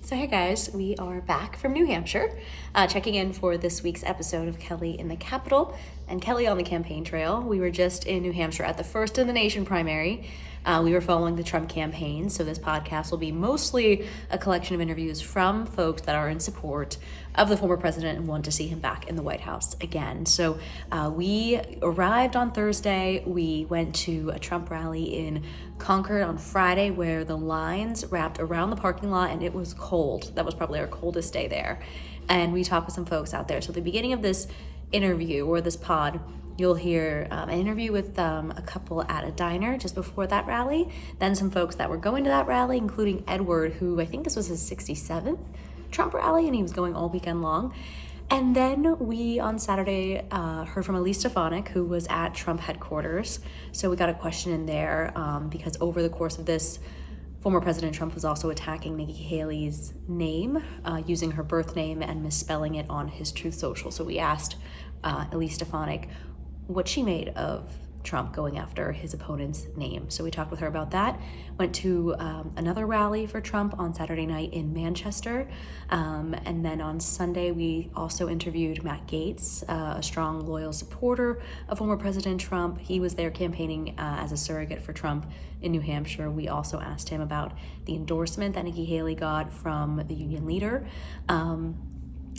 So hey guys, we are back from New Hampshire, checking in for this week's episode of Kellie in the Capitol and Kellie on the campaign trail. We were just in New Hampshire at the First in the Nation primary. We were following the Trump campaign, so this podcast will be mostly a collection of interviews from folks that are in support of the former president and want to see him back in the White House again. So we arrived on Thursday. We went to a Trump rally in Concord on Friday where the lines wrapped around the parking lot and it was cold. That was probably our coldest day there. And we talked with some folks out there. So at the beginning of this interview or this pod, you'll hear an interview with a couple at a diner just before that rally, then some folks that were going to that rally, including Edward, who I think this was his 67th Trump rally, and he was going all weekend long. And then we, on Saturday, heard from Elise Stefanik, who was at Trump headquarters. So we got a question in there because over the course of this, former President Trump was also attacking Nikki Haley's name, using her birth name and misspelling it on his Truth Social. So we asked Elise Stefanik what she made of Trump going after his opponent's name. So we talked with her about that. Went to another rally for Trump on Saturday night in Manchester. And then on Sunday, we also interviewed Matt Gaetz, a strong, loyal supporter of former President Trump. He was there campaigning as a surrogate for Trump in New Hampshire. We also asked him about the endorsement that Nikki Haley got from the union leader.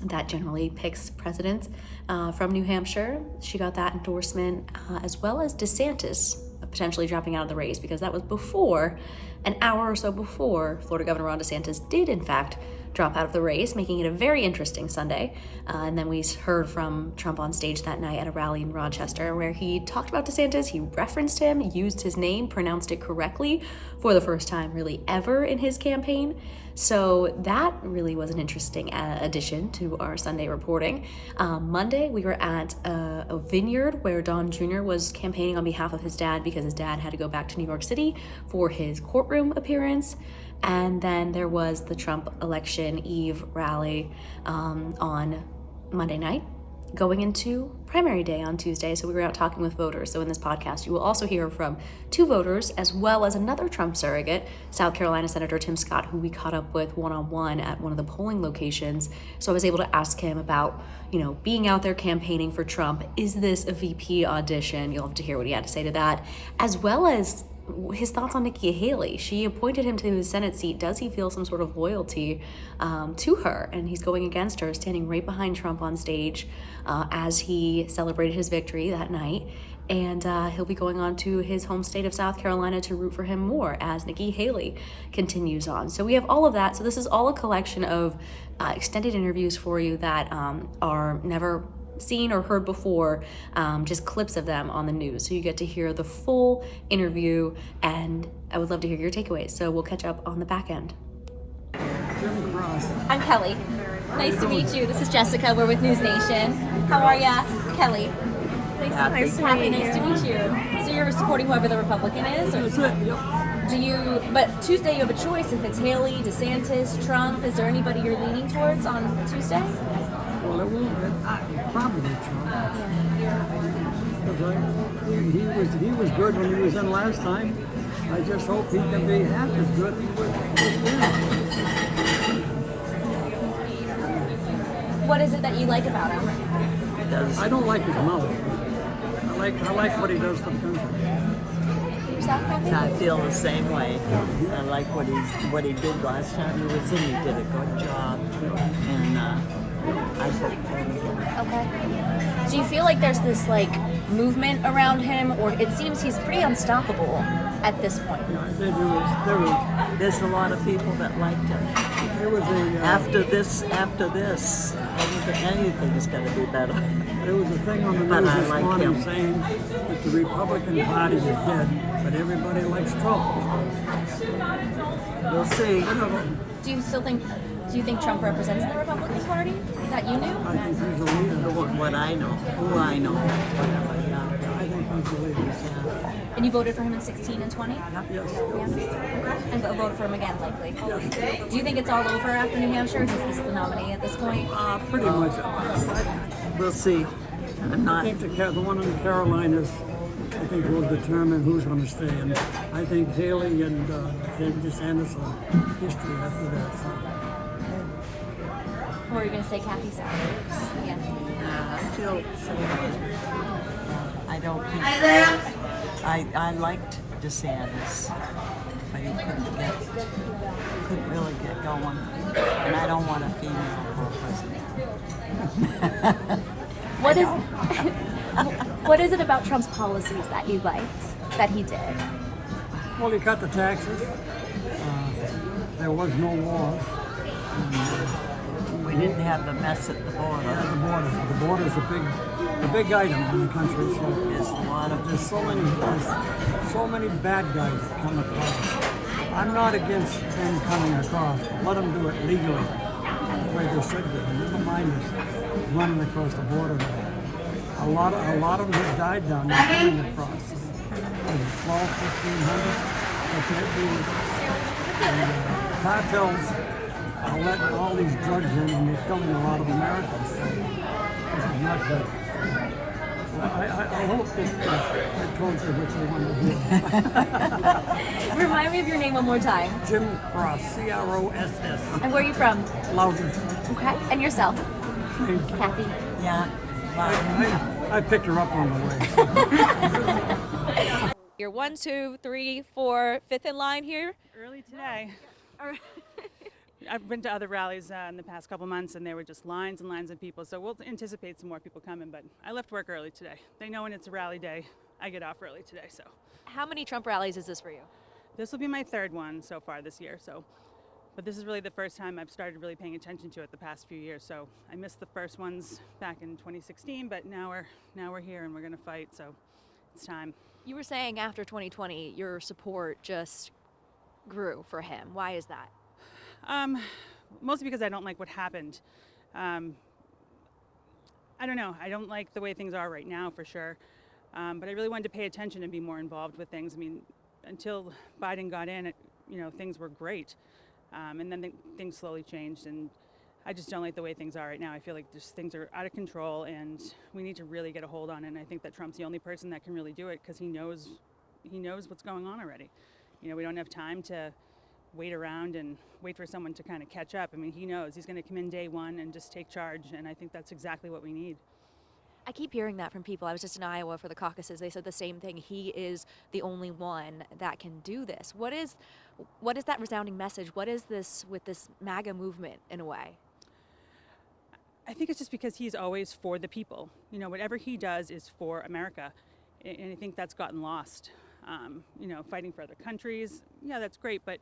That generally picks presidents from New Hampshire. She got that endorsement, as well as DeSantis potentially dropping out of the race, because that was before, an hour or so before, Florida Governor Ron DeSantis did in fact drop out of the race, making it a very interesting Sunday. And then we heard from Trump on stage that night at a rally in Rochester where he talked about DeSantis, he referenced him, used his name, pronounced it correctly for the first time really ever in his campaign. So that really was an interesting addition to our Sunday reporting. Monday, we were at a vineyard where Don Jr. was campaigning on behalf of his dad because his dad had to go back to New York City for his courtroom appearance. And then there was the Trump election eve rally on Monday night, going into primary day on Tuesday. So we were out talking with voters. So in this podcast, you will also hear from two voters, as well as another Trump surrogate, South Carolina Senator Tim Scott, who we caught up with one-on-one at one of the polling locations. So I was able to ask him about, being out there campaigning for Trump. Is this a VP audition? You'll have to hear what he had to say to that, as well as his thoughts on Nikki Haley. She appointed him to his Senate seat. Does he feel some sort of loyalty to her? And he's going against her, standing right behind Trump on stage as he celebrated his victory that night. And he'll be going on to his home state of South Carolina to root for him more as Nikki Haley continues on. So we have all of that. So this is all a collection of extended interviews for you that are never seen or heard before, just clips of them on the news. So you get to hear the full interview, and I would love to hear your takeaways. So we'll catch up on the back end. I'm Kellie. Nice to meet you. This is Jessica. We're with NewsNation. How are ya? Kellie. Nice to meet you. So you're supporting whoever the Republican is? Or? That's it, but Tuesday you have a choice if it's Haley, DeSantis, Trump. Is there anybody you're leaning towards on Tuesday? Well, it will probably Trump. Because he was good when he was in last time. I just hope he can be half as good with him. What is it that you like about him? I don't like his mouth. I like what he does for the country. I feel the same way. I like what he did last time he was in. He did a good job, and I vote for him. Okay. Do you feel like there's this movement around him, or it seems he's pretty unstoppable at this point? There's a lot of people that liked him. After this, anything is going to be better. There was a thing on the news this morning saying that the Republican Party is dead, but everybody likes Trump. We'll see. Do you think Trump represents the Republican Party that you knew? I think he's a leader. What I know, who I know, whatever. Yeah. I think he's a leader. Yeah. And you voted for him in 16 and 20? Yes. Yeah. And vote for him again, likely. Yes. Do you think it's all over after New Hampshire? Is this the nominee at this point? Pretty much. We'll see. I think the one in the Carolinas, I think will determine who's going to stay. And I think Haley and DeSantis are history after that. So. Or are you going to say Kathy Sanders? Yeah. I feel I don't think I liked DeSantis, but he couldn't really get going, and I don't want a female for president. What is it about Trump's policies that you liked that he did? Well, he cut the taxes. There was no war. We didn't have the mess at the border. The border's a big item in the country. So There's a lot of there's so many bad guys that come across. I'm not against them coming across. Let them do it legally, the way they should do. Never mind this running across the border. A lot of them have died down there running across. 1,200, 1,500. Cartels are letting all these drugs in, and they're killing a lot of Americans. So this is not good. I hope that told you what you want to do. Remind me of your name one more time. Jim Cross, C-R-O-S-S. And where are you from? Loudon. Okay. And yourself? Thank you. Kathy. yeah. I picked her up on the way. You're 1, 2, 3, 4, 5th in line here. Early today. I've been to other rallies in the past couple months, and there were just lines and lines of people. So we'll anticipate some more people coming, but I left work early today. They know when it's a rally day, I get off early today. So How many Trump rallies is this for you? this will be my third one so far this year. But this is really the first time I've started really paying attention to it the past few years. So I missed the first ones back in 2016, but now we're here and we're going to fight. So it's time. You were saying after 2020, your support just grew for him. Why is that? Mostly because I don't like what happened. I don't know. I don't like the way things are right now, for sure. But I really wanted to pay attention and be more involved with things. I mean, until Biden got in, things were great. And then things slowly changed, and I just don't like the way things are right now. I feel like just things are out of control, and we need to really get a hold on it. And I think that Trump's the only person that can really do it, because he knows what's going on already. We don't have time to wait around and wait for someone to kind of catch up. I mean, he knows he's going to come in day one and just take charge, and I think that's exactly what we need. I keep hearing that from people. I was just in Iowa for the caucuses. They said the same thing. He is the only one that can do this. What is that resounding message? What is this with this MAGA movement in a way? I think it's just because he's always for the people. Whatever he does is for America, and I think that's gotten lost. Fighting for other countries, yeah, that's great, but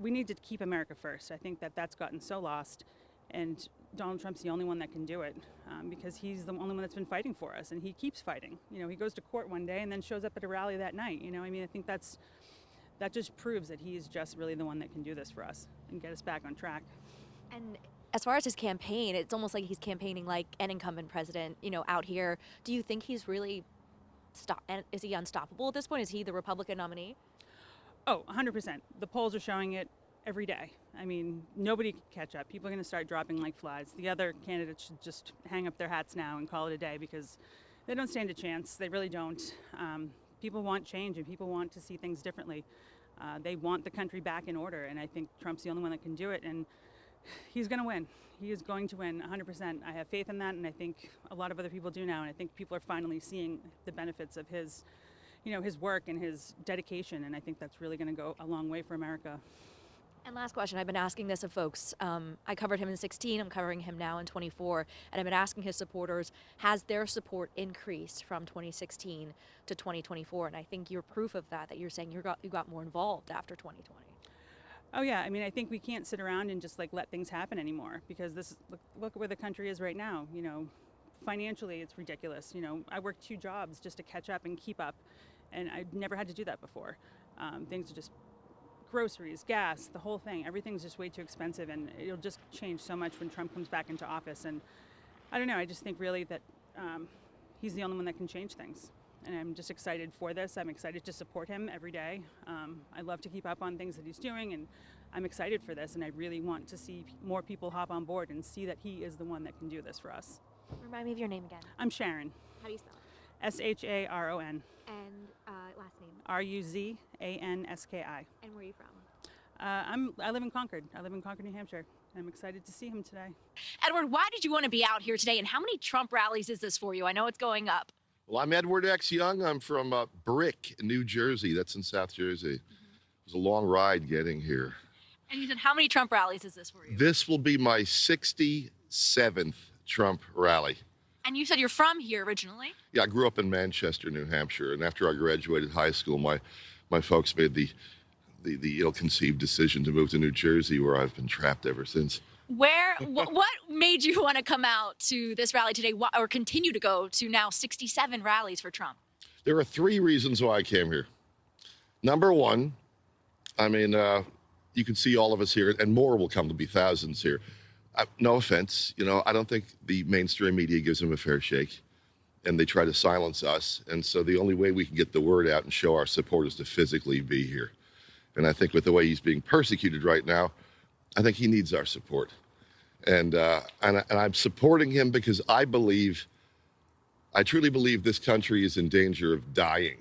we need to keep America first. I think that's gotten so lost, and Donald Trump's the only one that can do it, because he's the only one that's been fighting for us, and he keeps fighting. He goes to court one day and then shows up at a rally that night. I think that just proves that he's just really the one that can do this for us and get us back on track. And as far as his campaign, it's almost like he's campaigning like an incumbent president, out here. Do you think he's really is he unstoppable at this point? Is he the Republican nominee? Oh, 100%. The polls are showing it every day. I mean, nobody can catch up. People are going to start dropping like flies. The other candidates should just hang up their hats now and call it a day, because they don't stand a chance. They really don't. People want change, and people want to see things differently. They want the country back in order, and I think Trump's the only one that can do it, and he's going to win. He is going to win 100%. I have faith in that, and I think a lot of other people do now, and I think people are finally seeing the benefits of his work and his dedication, and I think that's really going to go a long way for America. And last question, I've been asking this of folks. I covered him in 16, I'm covering him now in 24, and I've been asking his supporters, has their support increased from 2016 to 2024? And I think you're proof of that you're saying you got more involved after 2020. Oh yeah, I mean, I think we can't sit around and just let things happen anymore, because look at where the country is right now. Financially, it's ridiculous. I work 2 jobs just to catch up and keep up, and I've never had to do that before. Things are just groceries, gas, the whole thing. Everything's just way too expensive, and it'll just change so much when Trump comes back into office. And I don't know, I just think really that he's the only one that can change things. And I'm just excited for this. I'm excited to support him every day. I love to keep up on things that he's doing, and I'm excited for this. And I really want to see more people hop on board and see that he is the one that can do this for us. Remind me of your name again. I'm Sharon. How do you spell it? S-H-A-R-O-N. And last name? R-U-Z-A-N-S-K-I. And where are you from? I live in Concord. I live in Concord, New Hampshire. I'm excited to see him today. Edward, why did you want to be out here today, and how many Trump rallies is this for you? I know it's going up. Well, I'm Edward X. Young. I'm from Brick, New Jersey. That's in South Jersey. It was a long ride getting here. And you said, how many Trump rallies is this for you? This will be my 67th Trump rally. And you said you're from here originally? Yeah, I grew up in Manchester, New Hampshire, and after I graduated high school, my folks made the ill-conceived decision to move to New Jersey, where I've been trapped ever since. What made you want to come out to this rally today, or continue to go to now 67 rallies for Trump? There are 3 reasons why I came here. Number one, I mean, you can see all of us here, and more will come. There'll be thousands here. No offense, I don't think the mainstream media gives them a fair shake, and they try to silence us. And so the only way we can get the word out and show our support is to physically be here. And I think with the way he's being persecuted right now, I think he needs our support. And I'm supporting him because I truly believe this country is in danger of dying.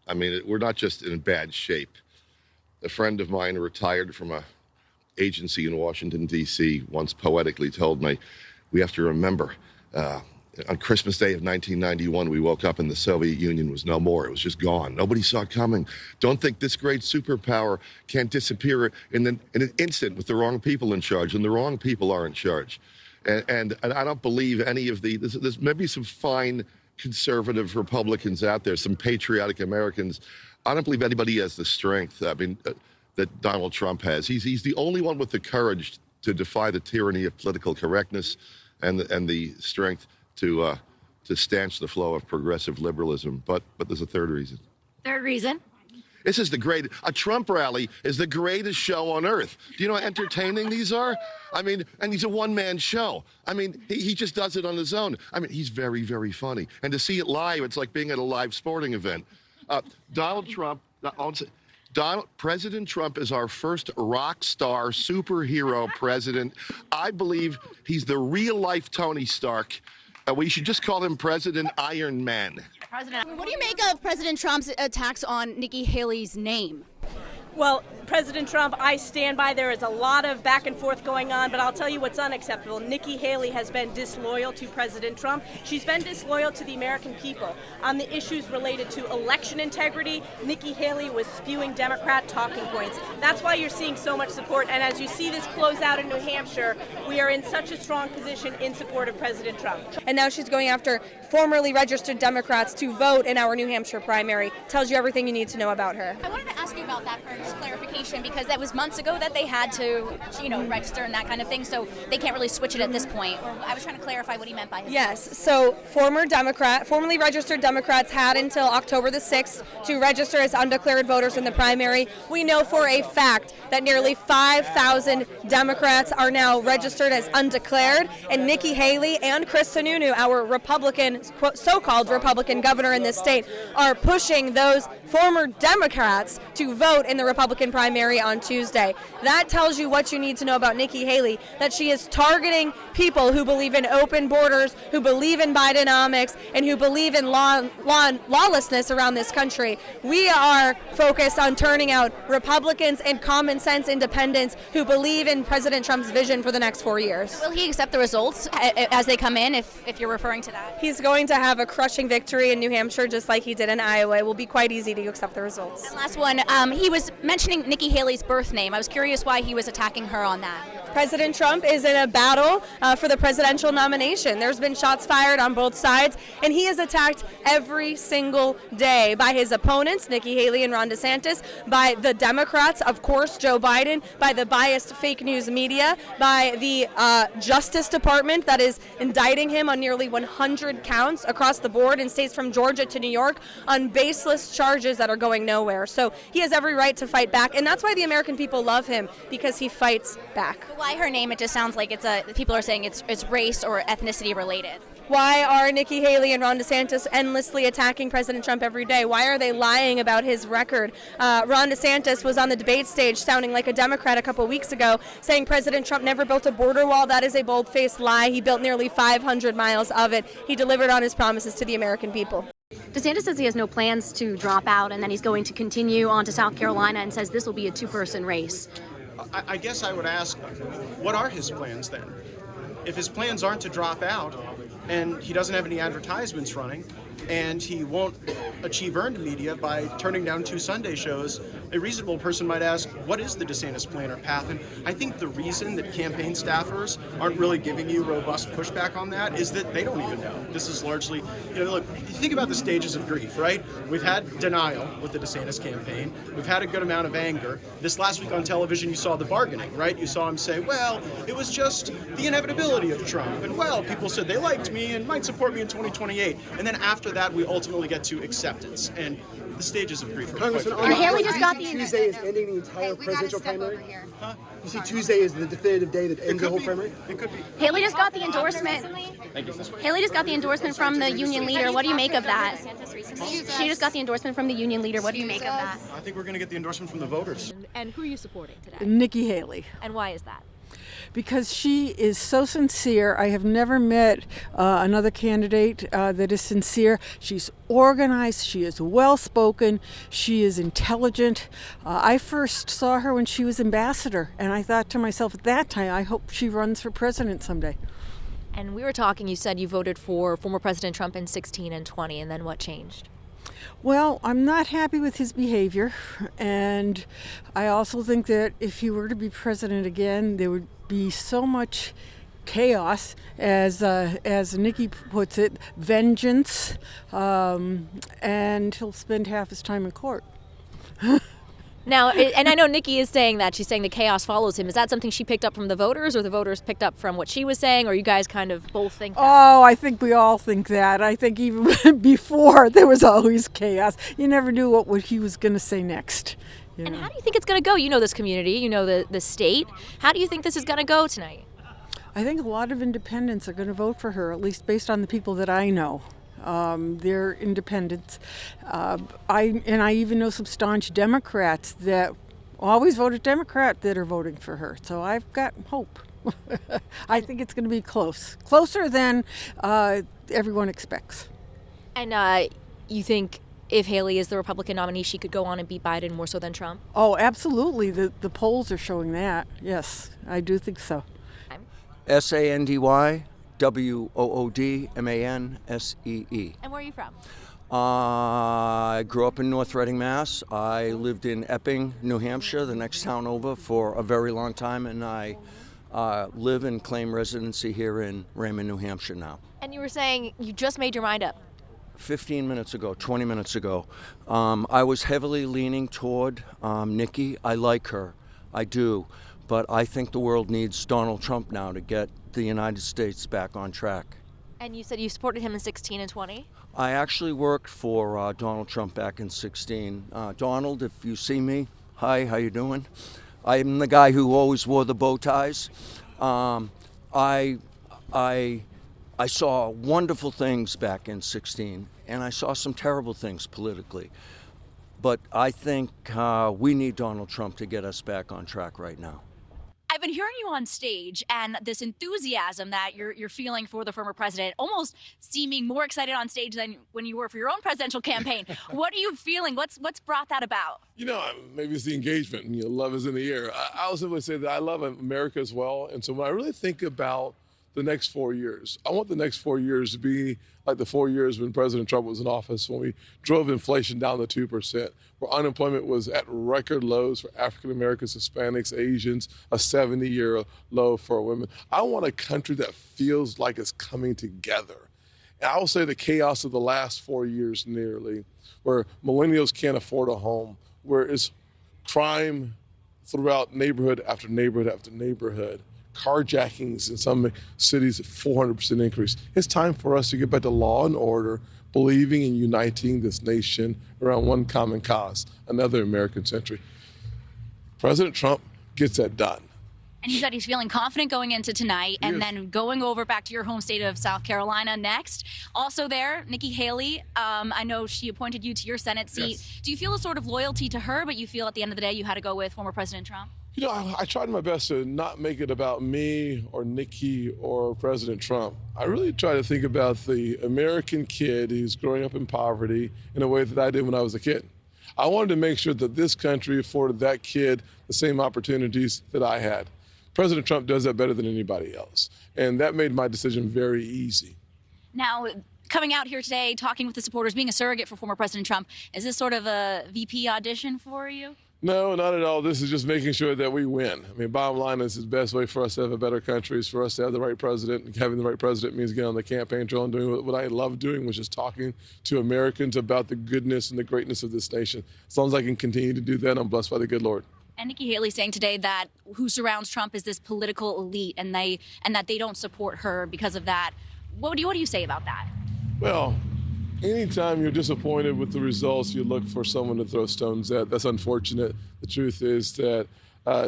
I mean, we're not just in bad shape. A friend of mine who retired from a agency in Washington, D.C. once poetically told me, we have to remember, on Christmas Day of 1991, we woke up and the Soviet Union was no more. It was just gone. Nobody saw it coming. Don't think this great superpower can't disappear in an instant with the wrong people in charge, and the wrong people are in charge. And I don't believe any of there's maybe some fine conservative Republicans out there, some patriotic Americans. I don't believe anybody has the strength, that Donald Trump has. He's the only one with the courage to defy the tyranny of political correctness and the strength to stanch the flow of progressive liberalism. But there's a third reason. Third reason? This is a Trump rally is the greatest show on earth. Do you know how entertaining these are? I mean, and he's a one-man show. I mean, he just does it on his own. I mean, he's very, very funny. And to see it live, it's like being at a live sporting event. President Trump is our first rock star superhero president. I believe he's the real-life Tony Stark. We should just call him President Iron Man. What do you make of President Trump's attacks on Nikki Haley's name? Well, President Trump, I stand by. There is a lot of back and forth going on, but I'll tell you what's unacceptable. Nikki Haley has been disloyal to President Trump. She's been disloyal to the American people. On the issues related to election integrity, Nikki Haley was spewing Democrat talking points. That's why you're seeing so much support. And as you see this close out in New Hampshire, we are in such a strong position in support of President Trump. And now she's going after formerly registered Democrats to vote in our New Hampshire primary. Tells you everything you need to know about her. I wanted to ask you about that for just clarification, because that was months ago that they had to, register and that kind of thing, so they can't really switch it at this point. Or I was trying to clarify what he meant by his Yes, so formerly registered Democrats had until October the 6th to register as undeclared voters in the primary. We know for a fact that nearly 5,000 Democrats are now registered as undeclared, and Nikki Haley and Chris Sununu, our so-called Republican governor in this state, are pushing those former Democrats to vote in the Republican primary on Tuesday. That tells you what you need to know about Nikki Haley, that she is targeting people who believe in open borders, who believe in Bidenomics, and who believe in lawlessness around this country. We are focused on turning out Republicans and common sense independents who believe in President Trump's vision for the next 4 years. Will he accept the results as they come in, if you're referring to that? He's going to have a crushing victory in New Hampshire, just like he did in Iowa. It will be quite easy to accept the results. And last one, he was mentioning Nikki Haley's birth name. I was curious why he was attacking her on that. President Trump is in a battle for the presidential nomination. There's been shots fired on both sides, and he is attacked every single day by his opponents, Nikki Haley and Ron DeSantis, by the Democrats, of course, Joe Biden, by the biased fake news media, by the Justice Department that is indicting him on nearly 100 counts across the board in states from Georgia to New York on baseless charges that are going nowhere. So he has every right to fight back, and that's why the American people love him, because he fights back. Why her name? It just sounds like people are saying it's race or ethnicity related. Why are Nikki Haley and Ron DeSantis endlessly attacking President Trump every day? Why are they lying about his record? Ron DeSantis was on the debate stage sounding like a Democrat a couple weeks ago, saying President Trump never built a border wall. That is a bold-faced lie. He built nearly 500 miles of it. He delivered on his promises to the American people. DeSantis says he has no plans to drop out, and then he's going to continue on to South Carolina and says this will be a two-person race. I guess I would ask, what are his plans then? If his plans aren't to drop out, and he doesn't have any advertisements running, and he won't achieve earned media by turning down 2 Sunday shows, a reasonable person might ask, what is the DeSantis plan or path? And I think the reason that campaign staffers aren't really giving you robust pushback on that is that they don't even know. This is largely, look, you think about the stages of grief, right? We've had denial with the DeSantis campaign. We've had a good amount of anger. This last week on television, you saw the bargaining, right? You saw him say, well, it was just the inevitability of Trump. And well, people said they liked me and might support me in 2028. And then after that, we ultimately get to acceptance. And the stages of grief are quite And Haley just got the Tuesday is ending the entire presidential primary. You see, Tuesday is the definitive day that ends the whole primary. It could be. Haley just got the endorsement. Haley just got the endorsement from the union leader. What do you make of that? She just got the endorsement from the union leader. What do you make of that? I think we're going to get the endorsement from the voters. And who are you supporting today? Nikki Haley. And why is that? Because she is so sincere. I have never met another candidate that is sincere. She's organized, she is well-spoken, she is intelligent. I first saw her when she was ambassador, and I thought to myself at that time, I hope she runs for president someday. And we were talking, you said you voted for former President Trump in 16 and 20, and then what changed? Well, I'm not happy with his behavior, and I also think that if he were to be president again, there would be so much chaos, as Nikki puts it, vengeance, and he'll spend half his time in court. Now, and I know Nikki is saying that. She's saying the chaos follows him. Is that something she picked up from the voters, or the voters picked up from what she was saying, or you guys kind of both think that? Oh, I think we all think that. I think even before, there was always chaos. You never knew what he was going to say next. And how do you think it's going to go? You know this community, you know the state. How do you think this is going to go tonight? I think a lot of independents are going to vote for her, at least based on the people that I know. They're independents. I even know some staunch Democrats that always voted Democrat that are voting for her. So I've got hope. I think it's going to be closer than everyone expects. And you think if Haley is the Republican nominee, she could go on and beat Biden more so than Trump? Oh, absolutely. The polls are showing that. Yes, I do think so. SANDYWOODMANSEE. And where are you from? I grew up in North Reading, Mass. I lived in Epping, New Hampshire, the next town over, for a very long time, and I live and claim residency here in Raymond, New Hampshire now. And you were saying you just made your mind up. 15 minutes ago, 20 minutes ago. I was heavily leaning toward Nikki. I like her. I do. But I think the world needs Donald Trump now to get the United States back on track. And you said you supported him in 16 and 20? I actually worked for Donald Trump back in 16. Donald, if you see me, hi, how you doing? I'm the guy who always wore the bow ties. I saw wonderful things back in 16, and I saw some terrible things politically. But I think we need Donald Trump to get us back on track right now. I've been hearing you on stage and this enthusiasm that you're feeling for the former president, almost seeming more excited on stage than when you were for your own presidential campaign. What are you feeling? What's brought that about? Maybe it's the engagement. Love is in the air. I also would say that I love America as well. And so when I really think about the next 4 years, I want the next 4 years to be like the 4 years when President Trump was in office, when we drove inflation down to 2%, where unemployment was at record lows for African Americans, Hispanics, Asians, a 70-year low for women. I want a country that feels like it's coming together. And I will say the chaos of the last 4 years nearly, where millennials can't afford a home, where it's crime throughout neighborhood after neighborhood after neighborhood, carjackings in some cities at 400% increase. It's time for us to get back to law and order, believing in uniting this nation around one common cause, another American century. President Trump gets that done. And he said he's feeling confident going into tonight and then going over back to your home state of South Carolina next. Also there, Nikki Haley, I know she appointed you to your Senate seat. Yes. Do you feel a sort of loyalty to her, but you feel at the end of the day you had to go with former President Trump? I tried my best to not make it about me or Nikki or President Trump. I really try to think about the American kid who's growing up in poverty in a way that I did when I was a kid. I wanted to make sure that this country afforded that kid the same opportunities that I had. President Trump does that better than anybody else. And that made my decision very easy. Now, coming out here today, talking with the supporters, being a surrogate for former President Trump, is this sort of a VP audition for you? No, not at all. This is just making sure that we win. I mean, bottom line is the best way for us to have a better country is for us to have the right president. And having the right president means getting on the campaign trail and doing what I love doing, which is talking to Americans about the goodness and the greatness of this nation. As long as I can continue to do that, I'm blessed by the good Lord. And Nikki Haley saying today that who surrounds Trump is this political elite, and that they don't support her because of that. What do you say about that? Well, anytime you're disappointed with the results, you look for someone to throw stones at. That's unfortunate. The truth is that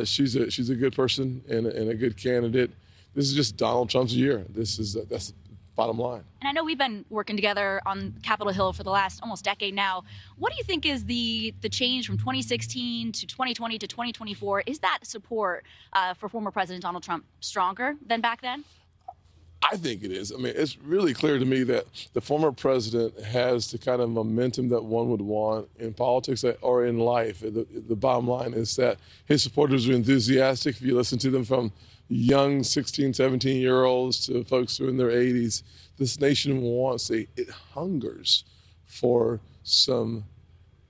she's a good person and a good candidate. This is just Donald Trump's year. That's the bottom line. And I know we've been working together on Capitol Hill for the last almost decade now. What do you think is the change from 2016 to 2020 to 2024? Is that support for former President Donald Trump stronger than back then? I think it is. I mean, it's really clear to me that the former president has the kind of momentum that one would want in politics or in life. The bottom line is that his supporters are enthusiastic. If you listen to them from young 16, 17-year-olds to folks who are in their 80s, this nation it hungers for some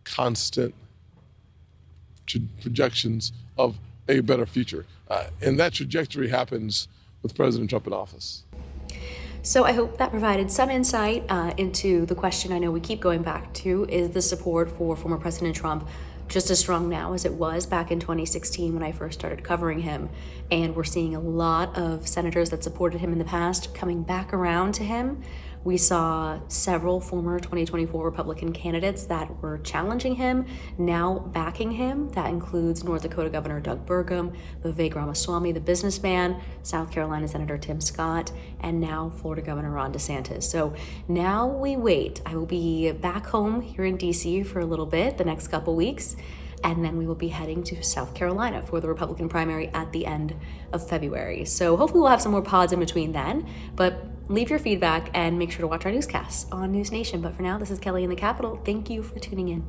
constant projections of a better future. And that trajectory happens with President Trump in office. So I hope that provided some insight into the question I know we keep going back to: is the support for former President Trump just as strong now as it was back in 2016 when I first started covering him? And we're seeing a lot of senators that supported him in the past coming back around to him. We saw several former 2024 Republican candidates that were challenging him, now backing him. That includes North Dakota Governor Doug Burgum, Vivek Ramaswamy, the businessman, South Carolina Senator Tim Scott, and now Florida Governor Ron DeSantis. So now we wait. I will be back home here in DC for a little bit, the next couple weeks, and then we will be heading to South Carolina for the Republican primary at the end of February. So hopefully we'll have some more pods in between then, but leave your feedback and make sure to watch our newscasts on NewsNation. But for now, this is Kelly in the Capitol. Thank you for tuning in.